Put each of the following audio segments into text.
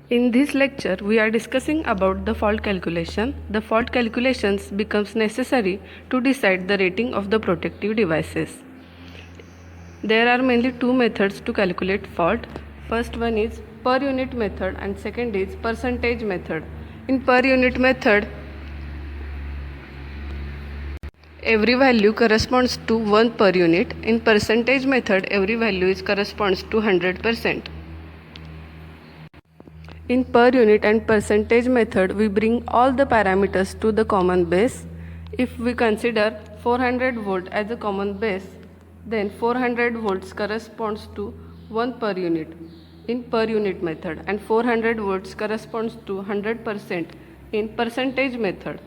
In this lecture, we are discussing about the fault calculation. The fault calculations becomes necessary to decide the rating of the protective devices. There are mainly two methods to calculate fault. First one is per unit method and second is percentage method. In per unit method, every value corresponds to 1 per unit. In percentage method, every value corresponds to 100%. In per unit and percentage method, we bring all the parameters to the common base. If we consider 400 volt as a common base, then 400 volts corresponds to 1 per unit in per unit method and 400 volts corresponds to 100% in percentage method.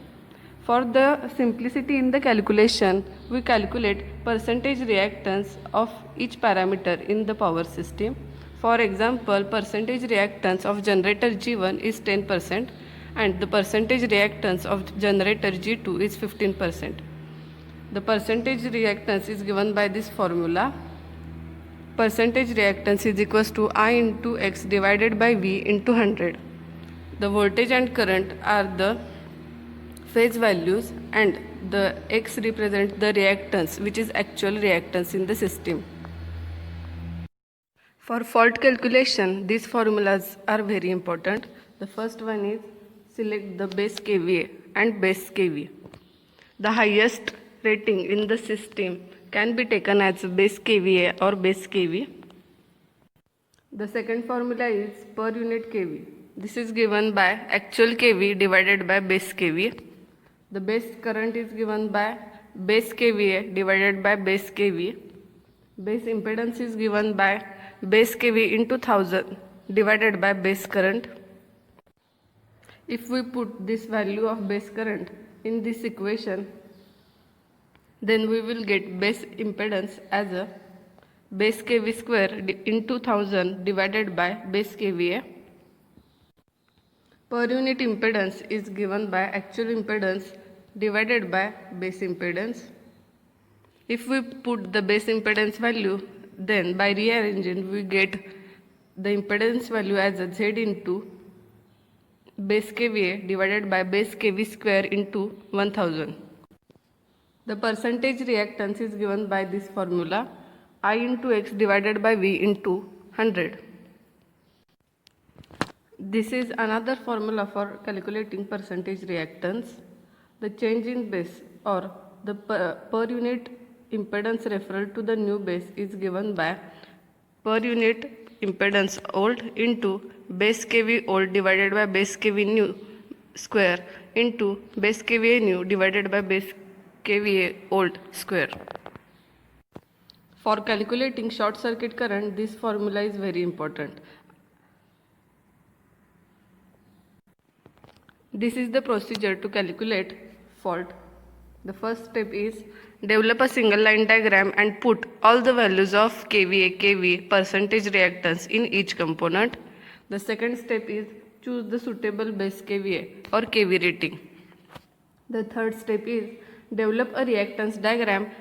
For the simplicity in the calculation, we calculate percentage reactance of each parameter in the power system. For example, percentage reactance of generator G1 is 10% and the percentage reactance of generator G2 is 15%. The percentage reactance is given by this formula. Percentage reactance is equals to I into X divided by V into 100. The voltage and current are the phase values and the X represents the reactance, which is actual reactance in the system. For fault calculation, these formulas are very important. The first one is select the base kVA and base kV. The highest rating in the system can be taken as base kVA or base kV. The second formula is per unit kV. This is given by actual kV divided by base kV. The base current is given by base kVA divided by base kV. Base impedance is given by base kV into 1000 divided by base current. If we put this value of base current in this equation, then we will get base impedance as a base kV square into 1000 divided by base kVA. Per unit impedance is given by actual impedance divided by base impedance. If we put the base impedance value, then by rearranging we get the impedance value as a Z into base kVA divided by base kV square into 1000. The percentage reactance is given by this formula I into X divided by V into 100. This is another formula for calculating percentage reactance. The change in base or the per unit impedance referred to the new base is given by per unit impedance old into base kV old divided by base kV new square into base kVA new divided by base kVA old square. For calculating short circuit current, this formula is very important. This is the procedure to calculate fault. The first step is develop a single line diagram and put all the values of kVA, kV, percentage reactance in each component. The second step is choose the suitable base kVA or kV rating. The third step is develop a reactance diagram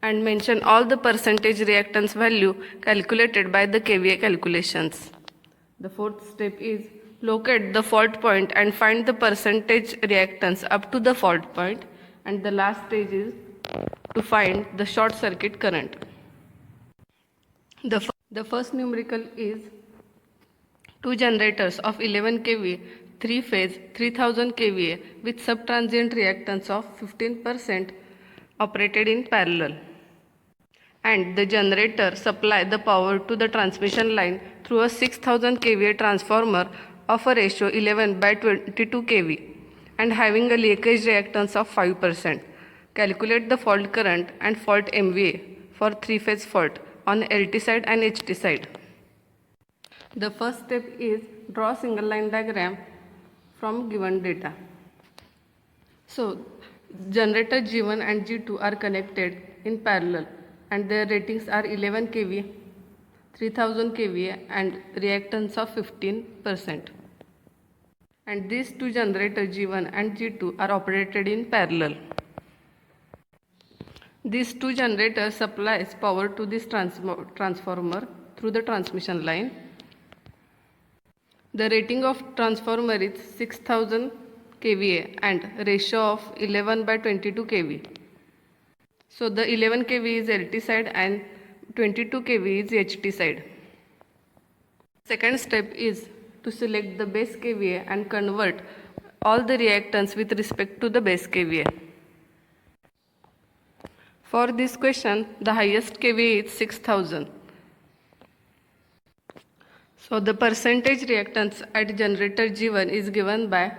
and mention all the percentage reactance value calculated by the kVA calculations. The fourth step is locate the fault point and find the percentage reactance up to the fault point. And the last stage is to find the short circuit current. The first numerical is two generators of 11 kV, 3 phase, 3000 kVA with subtransient reactance of 15% operated in parallel. And the generator supply the power to the transmission line through a 6000 kVA transformer of a ratio 11 by 22 kV and having a leakage reactance of 5%. Calculate the fault current and fault MVA for 3-phase fault on LT side and HT side. The first step is draw single line diagram from given data. So, generator G1 and G2 are connected in parallel and their ratings are 11 kV, 3000 kVA and reactance of 15%. And these two generators G1 and G2 are operated in parallel. These two generators supplies power to this transformer through the transmission line. The rating of transformer is 6000 kVA and ratio of 11/22 kV. So the 11 kV is LT side and 22 kV is HT side. Second step is to select the base kVA and convert all the reactance with respect to the base kVA. For this question, the highest kVA is 6000. So the percentage reactance at generator G1 is given by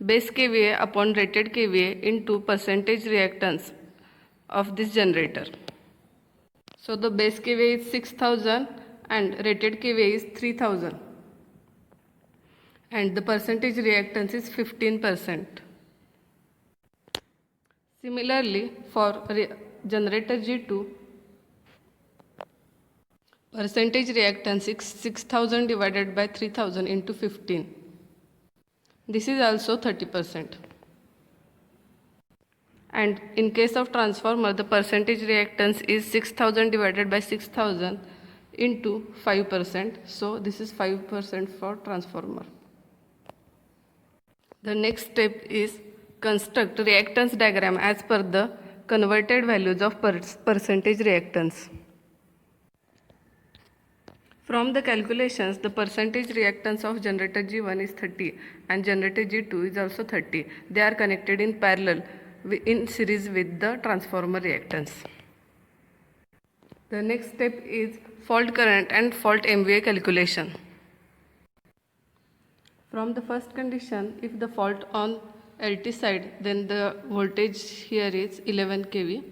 base kVA upon rated kVA into percentage reactance of this generator. So the base kVA is 6000 and rated kVA is 3000 and the percentage reactance is 15%. Similarly, for generator G2, percentage reactance is 6000 divided by 3000 into 15. This is also 30%. And in case of transformer, the percentage reactance is 6000 divided by 6000 into 5%. So this is 5% for transformer. The next step is construct reactance diagram as per the converted values of percentage reactance. From the calculations, the percentage reactance of generator G1 is 30 and generator G2 is also 30. They are connected in parallel in series with the transformer reactance. The next step is fault current and fault MVA calculation. From the first condition, if the fault on LT side, then the voltage here is 11 kV.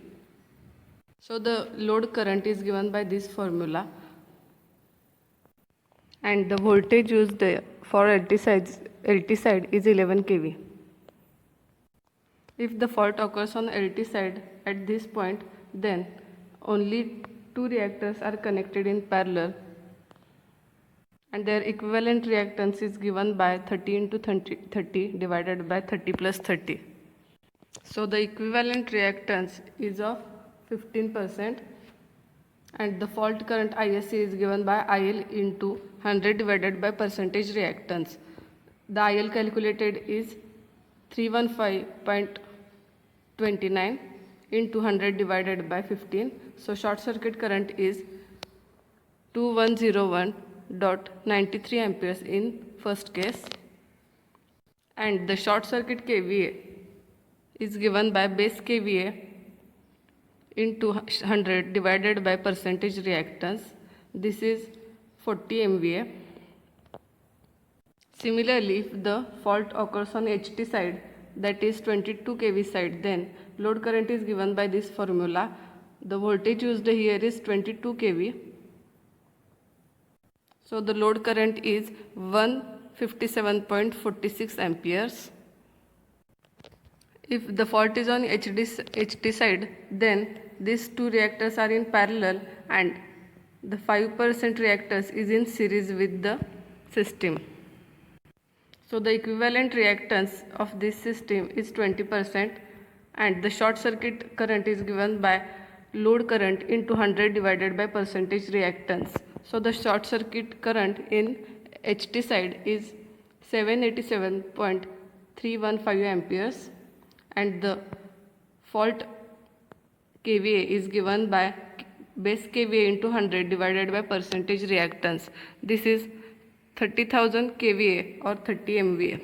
So the load current is given by this formula and the voltage used for LT side is 11 kV. If the fault occurs on LT side at this point, then only two reactors are connected in parallel and their equivalent reactance is given by 30 into 30 divided by 30 plus 30. So the equivalent reactance is of 15% and the fault current ISC is given by IL into 100 divided by percentage reactance. The IL calculated is 315.29 into 100 divided by 15. So short circuit current is 2101.93 amperes in first case and the short circuit kVA is given by base kVA into 100 divided by percentage reactance. This is 40 MVA. Similarly, if the fault occurs on HT side, that is 22 kV side, then load current is given by this formula. The voltage used here is 22 kV. So the load current is 157.46 amperes. If the fault is on HT side, then these two reactors are in parallel and the 5% reactance is in series with the system. So the equivalent reactance of this system is 20% and the short circuit current is given by load current into 100 divided by percentage reactance. So the short circuit current in HT side is 787.315 amperes and the fault kVA is given by base kVA into 100 divided by percentage reactance. This is 30,000 kVA or 30 MVA.